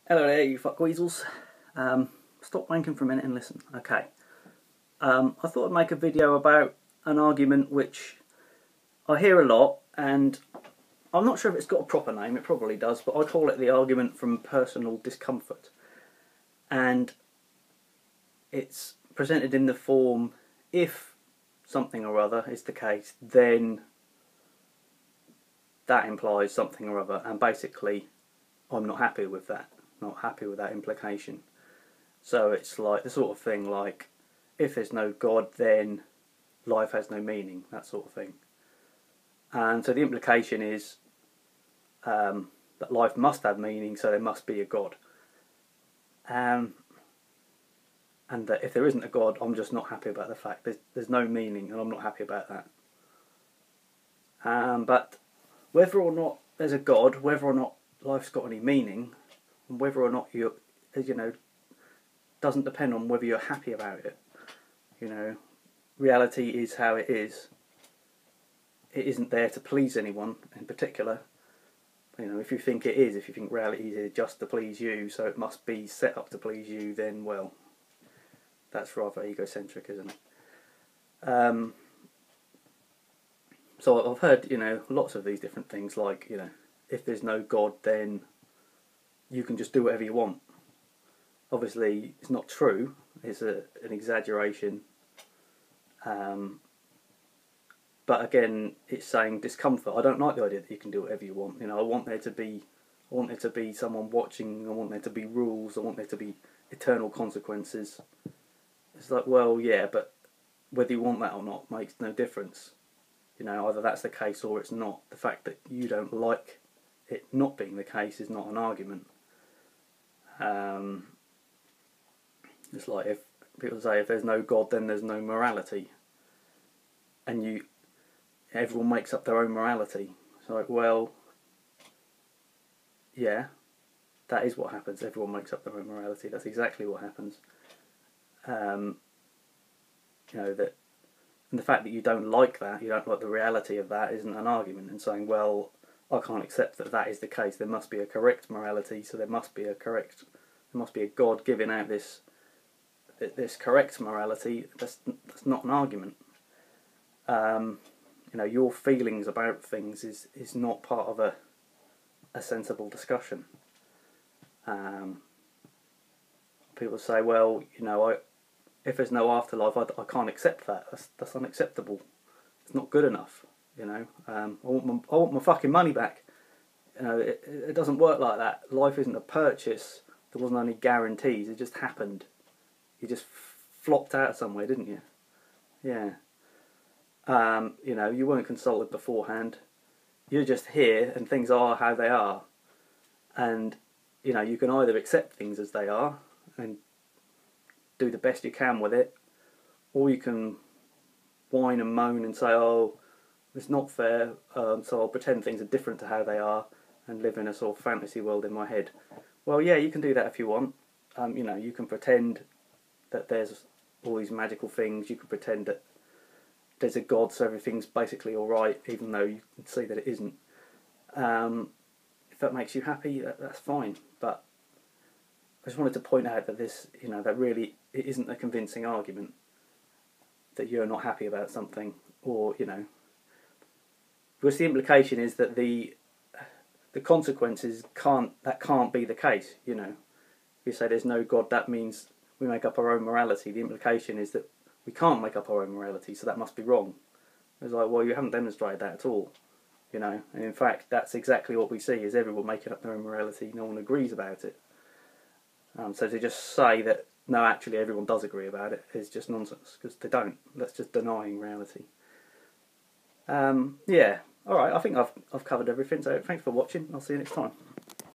Hello there, you fuckweasels. Stop wanking for a minute and listen. Okay. I thought I'd make a video about an argument which I hear a lot, and I'm not sure if it's got a proper name, it probably does, but I call it the argument from personal discomfort. And it's presented in the form, if something or other is the case, then that implies something or other, and basically I'm not happy with that. Not happy with that implication. So it's like the sort of thing like, if there's no God, then life has no meaning, that sort of thing. And so the implication is that life must have meaning, so there must be a God. And that if there isn't a God, I'm just not happy about the fact there's no meaning, and I'm not happy about that. But whether or not there's a God, whether or not life's got any meaning, and whether or not doesn't depend on whether you're happy about it. Reality is how it is. It isn't there to please anyone in particular. If you think it is, if you think reality is just to please you, so it must be set up to please you, then well, that's rather egocentric, isn't it? So I've heard, lots of these different things, like, if there's no God, then you can just do whatever you want. Obviously, it's not true. It's an exaggeration. But again, it's saying discomfort. I don't like the idea that you can do whatever you want. I want there to be someone watching. I want there to be rules. I want there to be eternal consequences. It's like, well, yeah, but whether you want that or not makes no difference. Either that's the case or it's not. The fact that you don't like it not being the case is not an argument. It's like if people say if there's no God, then there's no morality, and everyone makes up their own morality. It's like, well, yeah, that is what happens. Everyone makes up their own morality. That's exactly what happens. And the fact that you don't like that, you don't like the reality of that, isn't an argument. And saying, well, I can't accept that that is the case. There must be a correct morality, so there must be a God giving out this correct morality. That's not an argument. Your feelings about things is not part of a sensible discussion. People say, well, if there's no afterlife, I can't accept that. That's unacceptable. It's not good enough. I want my fucking money back. It doesn't work like that. Life isn't a purchase. There wasn't any guarantees. It just happened. You just flopped out somewhere, didn't you? Yeah. You weren't consulted beforehand. You're just here, and things are how they are. And you can either accept things as they are and do the best you can with it, or you can whine and moan and say, oh, it's not fair, so I'll pretend things are different to how they are and live in a sort of fantasy world in my head. Well, yeah, you can do that if you want. You can pretend that there's all these magical things. You can pretend that there's a God, so everything's basically alright, even though you can see that it isn't. If that makes you happy, that's fine. But I just wanted to point out that that really it isn't a convincing argument that you're not happy about something, or because the implication is that the consequences can't be the case. If you say there's no God, that means we make up our own morality. The implication is that we can't make up our own morality, so that must be wrong. It's like, well, you haven't demonstrated that at all. And in fact, that's exactly what we see, is everyone making up their own morality. No one agrees about it. So to just say that, no, actually everyone does agree about it is just nonsense, because they don't. That's just denying reality. Yeah, alright, I think I've covered everything, so thanks for watching. I'll see you next time.